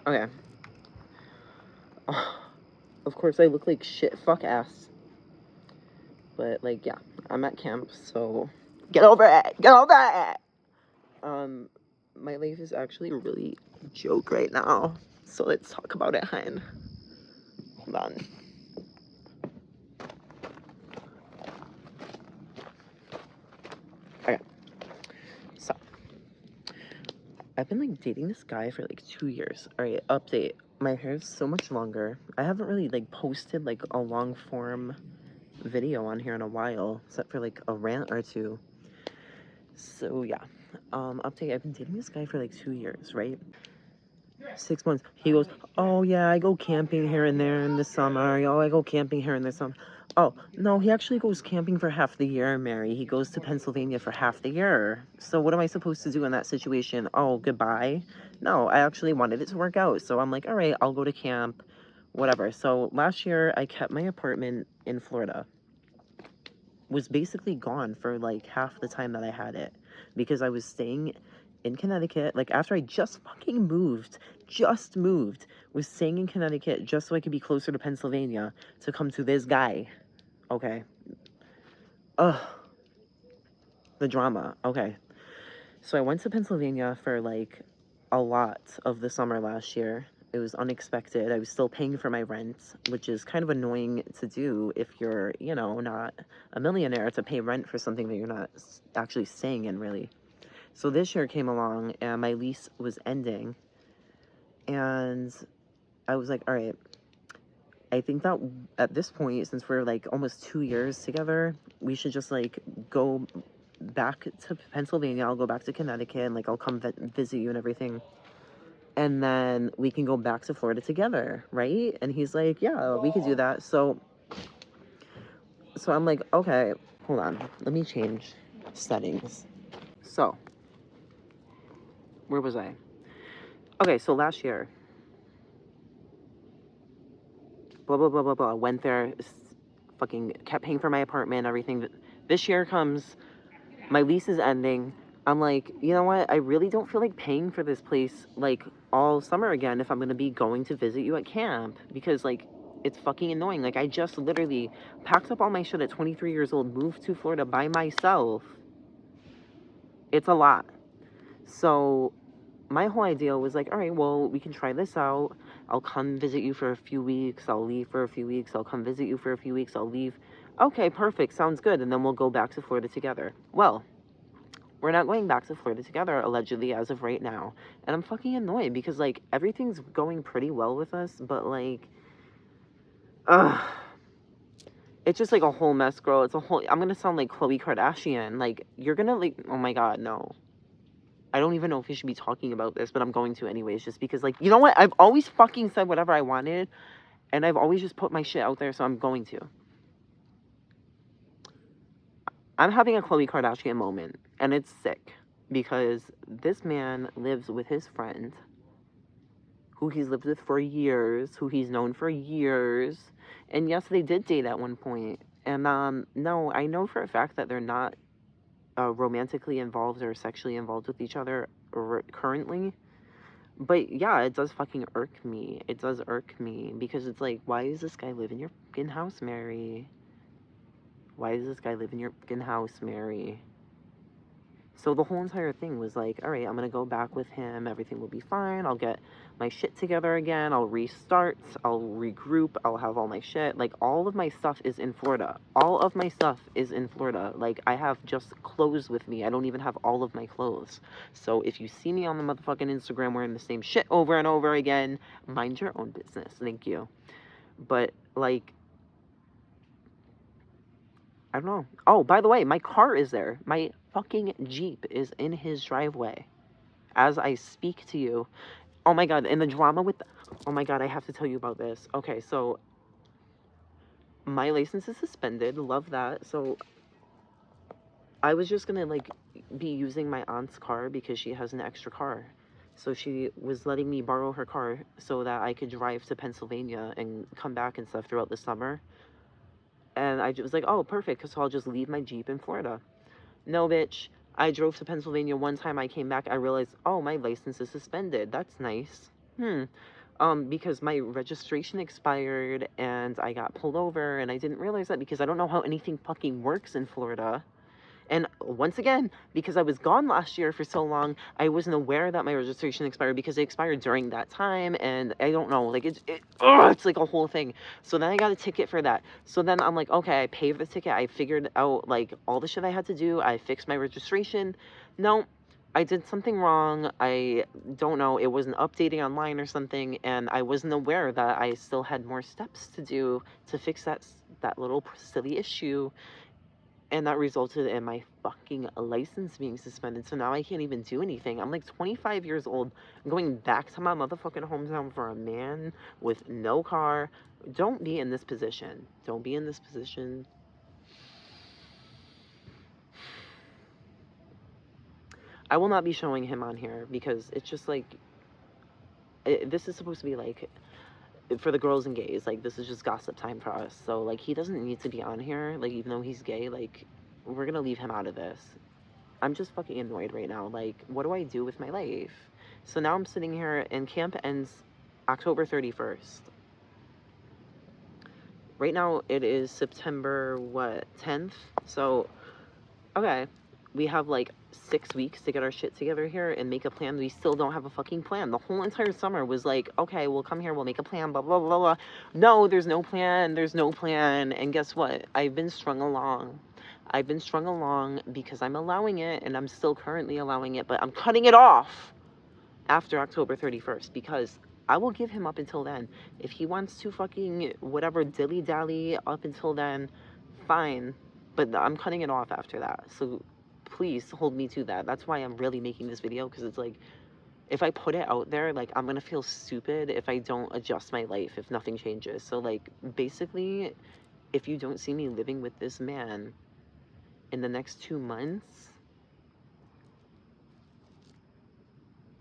Okay. Of course, I look like shit. Fuck ass. But, like, yeah. I'm at camp, so... Get over it! Get over it! My life is actually really a joke right now. So let's talk about it, hun. Hold on. Okay. So, I've been, like, dating this guy for, like, 2 years. Alright, update. My hair is so much longer. I haven't really, like, posted, like, a long-form video on here in a while, except for, like, a rant or two. So, yeah. Update. I've been dating this guy for, like, 2 years, right? 6 months. He goes, oh, yeah, I go camping here and there in the summer. Oh, I go camping here in the summer. Oh, no, he actually goes camping for half the year, Mary. He goes to Pennsylvania for half the year. So what am I supposed to do in that situation? Oh, goodbye? No, I actually wanted it to work out. So I'm like, all right, I'll go to camp, whatever. So last year, I kept my apartment in Florida. Was basically gone for, like, half the time that I had it. Because I was staying in Connecticut. Like, after I just fucking moved, was staying in Connecticut just so I could be closer to Pennsylvania to come to this guy. Okay. Ugh. The drama. Okay. So I went to Pennsylvania for, like, a lot of the summer last year. It was unexpected. I was still paying for my rent, which is kind of annoying to do if you're, you know, not a millionaire, to pay rent for something that you're not actually staying in, really. So this year came along and my lease was ending. And I was like, all right, I think that at this point, since we're, like, almost 2 years together, we should just, like, go back to Pennsylvania. I'll go back to Connecticut and, like, I'll come visit you and everything. And then we can go back to Florida together, right? And he's like, yeah, we could do that. So I'm like, okay, hold on. Let me change settings. So, where was I? Okay, so last year, blah, blah, blah, blah, blah. Went there, fucking kept paying for my apartment, everything. This year comes, my lease is ending. I'm like, you know what? I really don't feel like paying for this place, like, all summer again if I'm going to be going to visit you at camp. Because, like, it's fucking annoying. Like, I just literally packed up all my shit at 23 years old, moved to Florida by myself. It's a lot. So my whole idea was like, all right, well, we can try this out. I'll come visit you for a few weeks. I'll leave for a few weeks. I'll come visit you for a few weeks. I'll leave. Okay, perfect. Sounds good. And then we'll go back to Florida together. Well, we're not going back to Florida together, allegedly, as of right now. And I'm fucking annoyed because, like, everything's going pretty well with us, but, like, it's just, like, a whole mess, girl. It's a whole, I'm gonna sound like Khloé Kardashian. Like, you're gonna, like, oh my God, no. I don't even know if we should be talking about this, but I'm going to anyways, just because, like, you know what? I've always fucking said whatever I wanted, and I've always just put my shit out there, so I'm going to. I'm having a Khloé Kardashian moment, and it's sick, because this man lives with his friend, who he's lived with for years, who he's known for years, and yes, they did date at one point, and, no, I know for a fact that they're not, romantically involved or sexually involved with each other currently. But yeah, it does fucking irk me. It does irk me because it's like, why does this guy live in your fucking house, Mary? Why does this guy live in your fucking house, Mary? So the whole entire thing was like, all right, I'm going to go back with him. Everything will be fine. I'll get my shit together again. I'll restart. I'll regroup. I'll have all my shit. Like, all of my stuff is in Florida. All of my stuff is in Florida. Like, I have just clothes with me. I don't even have all of my clothes. So if you see me on the motherfucking Instagram wearing the same shit over and over again, mind your own business. Thank you. But, like, I don't know. Oh, by the way, my car is there. My fucking Jeep is in his driveway as I speak to you. Oh my God, and the drama with oh my God, I have to tell you about this. Okay, so my license is suspended. Love that. So I was just gonna, like, be using my aunt's car because she has an extra car. So she was letting me borrow her car so that I could drive to Pennsylvania and come back and stuff throughout the summer. And I was like, oh, perfect, because I'll just leave my Jeep in Florida. No, bitch. I drove to Pennsylvania one time. I came back. I realized, oh, my license is suspended. That's nice. Because my registration expired and I got pulled over, and I didn't realize that because I don't know how anything fucking works in Florida. And once again, because I was gone last year for so long, I wasn't aware that my registration expired because it expired during that time. And I don't know, like it's like a whole thing. So then I got a ticket for that. So then I'm like, okay, I paid the ticket. I figured out like all the shit I had to do. I fixed my registration. No, I did something wrong. I don't know. It wasn't updating online or something. And I wasn't aware that I still had more steps to do to fix that little silly issue, and that resulted in my fucking license being suspended. So now I can't even do anything. I'm like 25 years old. I'm going back to my motherfucking hometown for a man with no car. Don't be in this position. Don't be in this position. I will not be showing him on here because it's just like, this is supposed to be like, for the girls and gays, like, this is just gossip time for us. So, like, he doesn't need to be on here. Like, even though he's gay, like, we're gonna leave him out of this. I'm just fucking annoyed right now. Like, what do I do with my life? So now I'm sitting here, and camp ends October 31st. Right now it is September, what, 10th? So, okay, we have like 6 weeks to get our shit together here and make a plan. We still don't have a fucking plan. The whole entire summer was like, okay, we'll come here, we'll make a plan, blah, blah, blah, blah. No, there's no plan, there's no plan. And guess what? I've been strung along. I've been strung along because I'm allowing it, and I'm still currently allowing it, but I'm cutting it off after October 31st because I will give him up until then. If he wants to fucking whatever dilly-dally up until then, fine. But I'm cutting it off after that. So please hold me to that. That's why I'm really making this video, because it's like, if I put it out there, like, I'm gonna feel stupid if I don't adjust my life, if nothing changes. So, like, basically, if you don't see me living with this man in the next 2 months,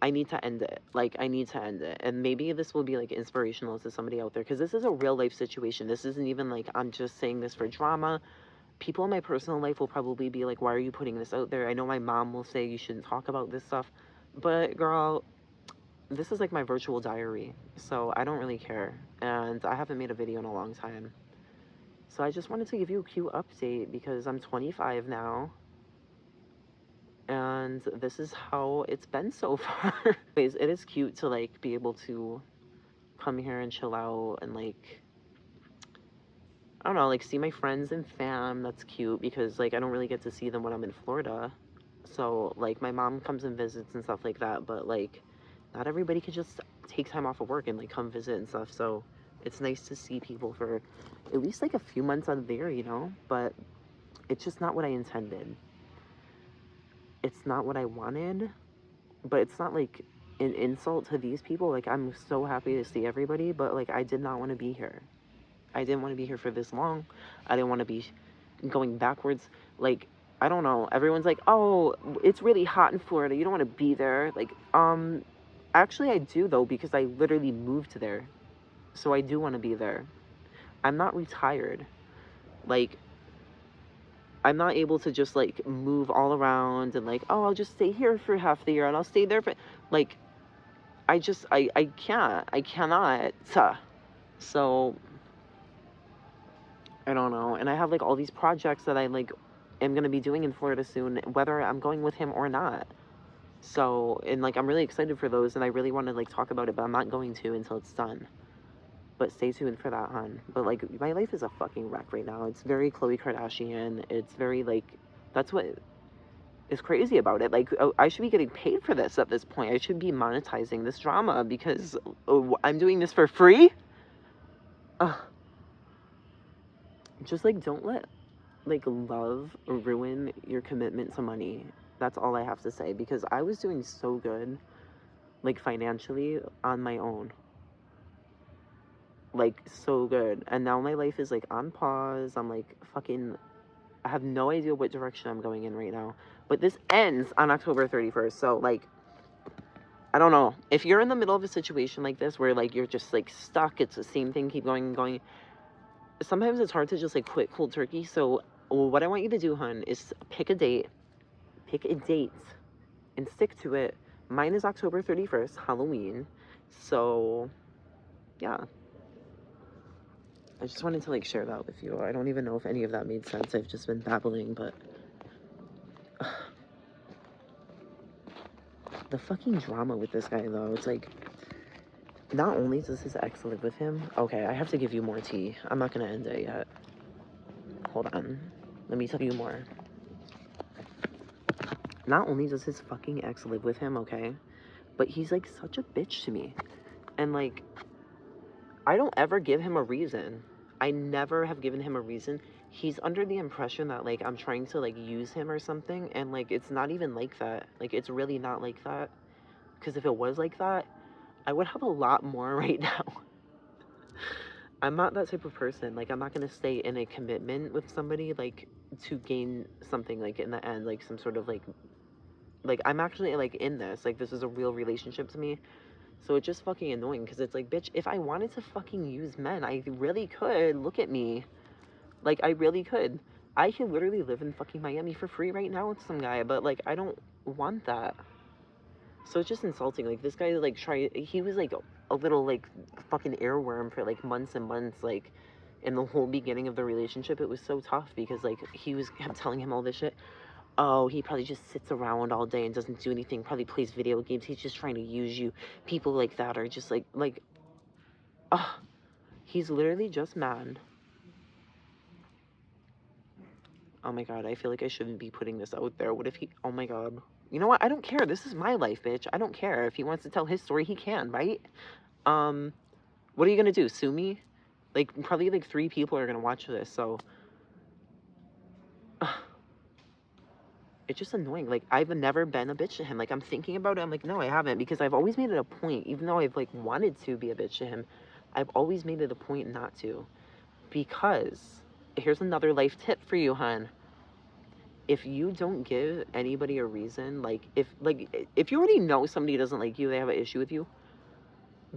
I need to end it. Like, I need to end it. And maybe this will be, like, inspirational to somebody out there, because this is a real life situation. This isn't even, like, I'm just saying this for drama. People in my personal life will probably be like, why are you putting this out there? I know my mom will say you shouldn't talk about this stuff. But, girl, this is, like, my virtual diary. So, I don't really care. And I haven't made a video in a long time. So, I just wanted to give you a cute update, because I'm 25 now. And this is how it's been so far. Anyways, it is cute to, like, be able to come here and chill out and, like, I don't know, like, see my friends and fam. That's cute because, like, I don't really get to see them when I'm in Florida. So, like, my mom comes and visits and stuff like that, but, like, not everybody could just take time off of work and, like, come visit and stuff. So it's nice to see people for at least, like, a few months out of the year, you know? But it's just not what I intended. It's not what I wanted, but it's not, like, an insult to these people. Like, I'm so happy to see everybody, but, like, I did not want to be here. I didn't want to be here for this long. I didn't want to be going backwards. Like, I don't know. Everyone's like, oh, it's really hot in Florida. You don't want to be there. Like, actually I do, though, because I literally moved there. So I do want to be there. I'm not retired. Like, I'm not able to just, like, move all around and, like, oh, I'll just stay here for half the year and I'll stay there for, like, I can't. I cannot. So, I don't know. And I have, like, all these projects that I, like, am going to be doing in Florida soon, whether I'm going with him or not. So, and, like, I'm really excited for those, and I really want to, like, talk about it, but I'm not going to until it's done. But stay tuned for that, hon. But, like, my life is a fucking wreck right now. It's very Khloé Kardashian. It's very, like, that's what is crazy about it. Like, oh, I should be getting paid for this at this point. I should be monetizing this drama because I'm doing this for free? Just, like, don't let, like, love ruin your commitment to money. That's all I have to say, because I was doing so good, like, financially on my own. Like, so good. And now my life is, like, on pause. I'm, like, fucking, I have no idea what direction I'm going in right now. But this ends on October 31st. So, like, I don't know. If you're in the middle of a situation like this where, like, you're just, like, stuck, it's the same thing, keep going and going, sometimes it's hard to just, like, quit cold turkey. So what I want you to do, hun, is pick a date and stick to it. Mine is October 31st, Halloween. So, yeah. I just wanted to, like, share that with you. I don't even know if any of that made sense. I've just been babbling, but... the fucking drama with this guy, though. It's like, not only does his ex live with him... Okay, I have to give you more tea. I'm not gonna end it yet. Hold on. Let me tell you more. Not only does his fucking ex live with him, okay? But he's, like, such a bitch to me. And, like, I don't ever give him a reason. I never have given him a reason. He's under the impression that, like, I'm trying to, like, use him or something. And, like, it's not even like that. Like, it's really not like that. Because if it was like that, I would have a lot more right now. I'm not that type of person. Like, I'm not going to stay in a commitment with somebody, like, to gain something, like, in the end. Like, some sort of, like, I'm actually, like, in this. Like, this is a real relationship to me. So it's just fucking annoying because it's like, bitch, if I wanted to fucking use men, I really could. Look at me. Like, I really could. I can literally live in fucking Miami for free right now with some guy, but, like, I don't want that. So it's just insulting. Like, this guy, like, he was, like, a little, like, fucking earworm for, like, months and months, like, in the whole beginning of the relationship. It was so tough because, like, kept telling him all this shit. Oh, he probably just sits around all day and doesn't do anything, probably plays video games. He's just trying to use you. People like that are just oh, he's literally just mad. Oh my God, I feel like I shouldn't be putting this out there. What if oh my God. You know what? I don't care. This is my life, bitch. I don't care. If he wants to tell his story, he can, right? What are you gonna do? Sue me? Like, probably like 3 people are gonna watch this, so. It's just annoying. Like, I've never been a bitch to him. Like, I'm thinking about it. I'm like, no, I haven't. Because I've always made it a point, even though I've, like, wanted to be a bitch to him, I've always made it a point not to. Because, here's another life tip for you, hon. If you don't give anybody a reason, like, if you already know somebody doesn't like you, they have an issue with you,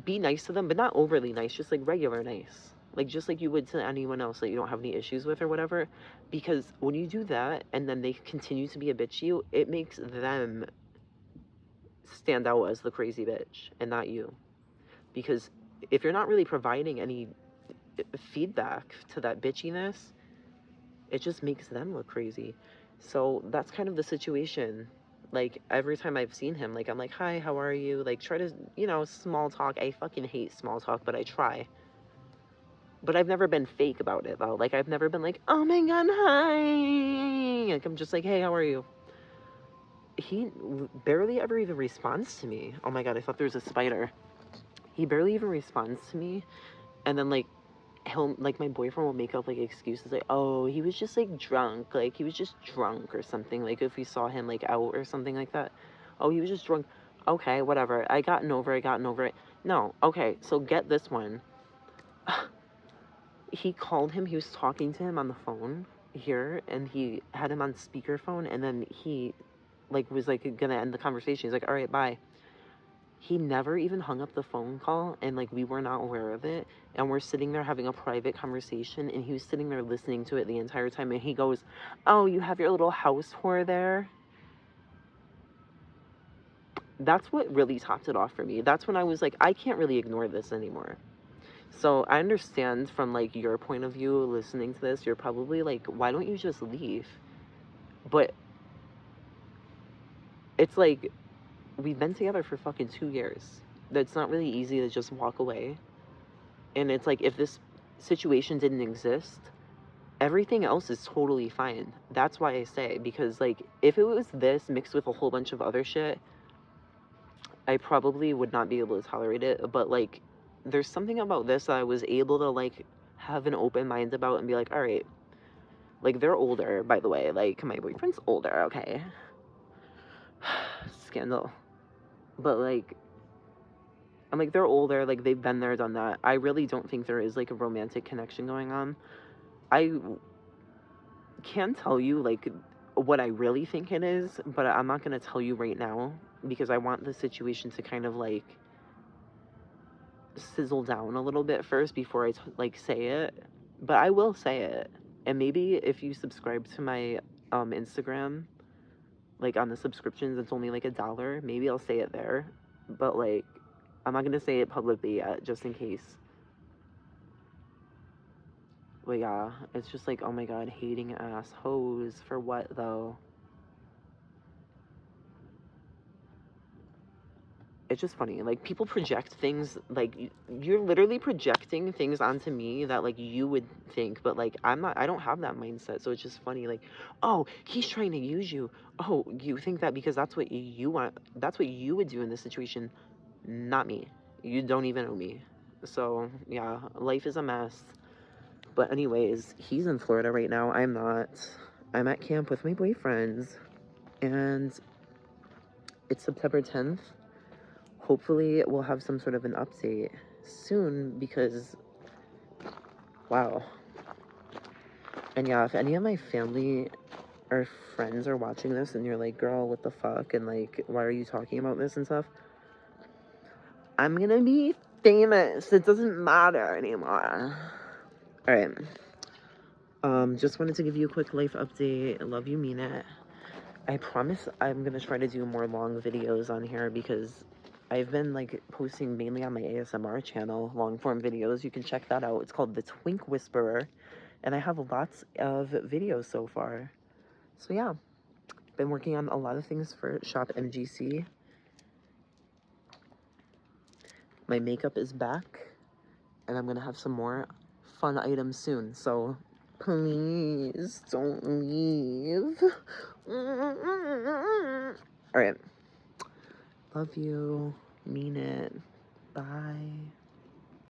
be nice to them, but not overly nice, just, like, regular nice. Like, just like you would to anyone else that you don't have any issues with or whatever. Because when you do that, and then they continue to be a bitch to you, it makes them stand out as the crazy bitch and not you. Because if you're not really providing any feedback to that bitchiness, it just makes them look crazy. So that's kind of the situation. Like, every time I've seen him, like, I'm like, hi, how are you? Like, try to, small talk. I fucking hate small talk, but I try. But I've never been fake about it, though. Like, I've never been like, oh my God, hi. Like, I'm just like, hey, how are you? He barely ever even responds to me. Oh my God, I thought there was a spider. He barely even responds to me. And then, like, my boyfriend will make up, like, excuses, like, oh, he was just, like, drunk. Like, he was just drunk or something. Like, if we saw him, like, out or something like that. Oh, he was just drunk. Okay, whatever. I gotten over it. No, okay, so get this one. He called him. He was talking to him on the phone here, and he had him on speakerphone, and then he, like, was, like, gonna end the conversation. He's like, all right, bye. He never even hung up the phone call, and, like, we were not aware of it, and we're sitting there having a private conversation, and he was sitting there listening to it the entire time, and he goes, oh, you have your little house whore there? That's what really topped it off for me. That's when I was like, I can't really ignore this anymore. So I understand from, like, your point of view listening to this, you're probably like, why don't you just leave? But it's like, we've been together for fucking 2 years. That's not really easy to just walk away. And it's like, if this situation didn't exist, everything else is totally fine. That's why I say, because, like, if it was this mixed with a whole bunch of other shit, I probably would not be able to tolerate it. But, like, there's something about this that I was able to, like, have an open mind about and be like, all right, like, they're older, by the way. Like, my boyfriend's older, okay? Scandal. But, like, I'm like, they're older, like, they've been there, done that. I really don't think there is, like, a romantic connection going on. I can tell you, like, what I really think it is, but I'm not gonna tell you right now, because I want the situation to kind of, like, sizzle down a little bit first before I, like, say it. But I will say it. And maybe if you subscribe to my Instagram, like on the subscriptions, it's only like $1. Maybe I'll say it there, but like I'm not gonna say it publicly yet, just in case. But yeah, it's just like, oh my god, hating ass hoes for what though? It's just funny. Like, people project things, like, you're literally projecting things onto me that, like, you would think, but, like, I don't have that mindset, so it's just funny, like, oh, he's trying to use you. Oh, you think that because that's what you want, that's what you would do in this situation, not me. You don't even know me. So, yeah, life is a mess. But anyways, he's in Florida right now. I'm not. I'm at camp with my boyfriends, and it's September 10th. Hopefully we'll have some sort of an update soon because, wow. And yeah, if any of my family or friends are watching this and you're like, girl, what the fuck? And like, why are you talking about this and stuff? I'm gonna be famous. It doesn't matter anymore. All right. Just wanted to give you a quick life update. I love you, mean it. I promise I'm gonna try to do more long videos on here because I've been like posting mainly on my ASMR channel, long form videos. You can check that out. It's called The Twink Whisperer, and I have lots of videos so far. So yeah, been working on a lot of things for Shop MGC. My makeup is back, and I'm gonna have some more fun items soon. So please don't leave. All right. Love you. Mean it. Bye.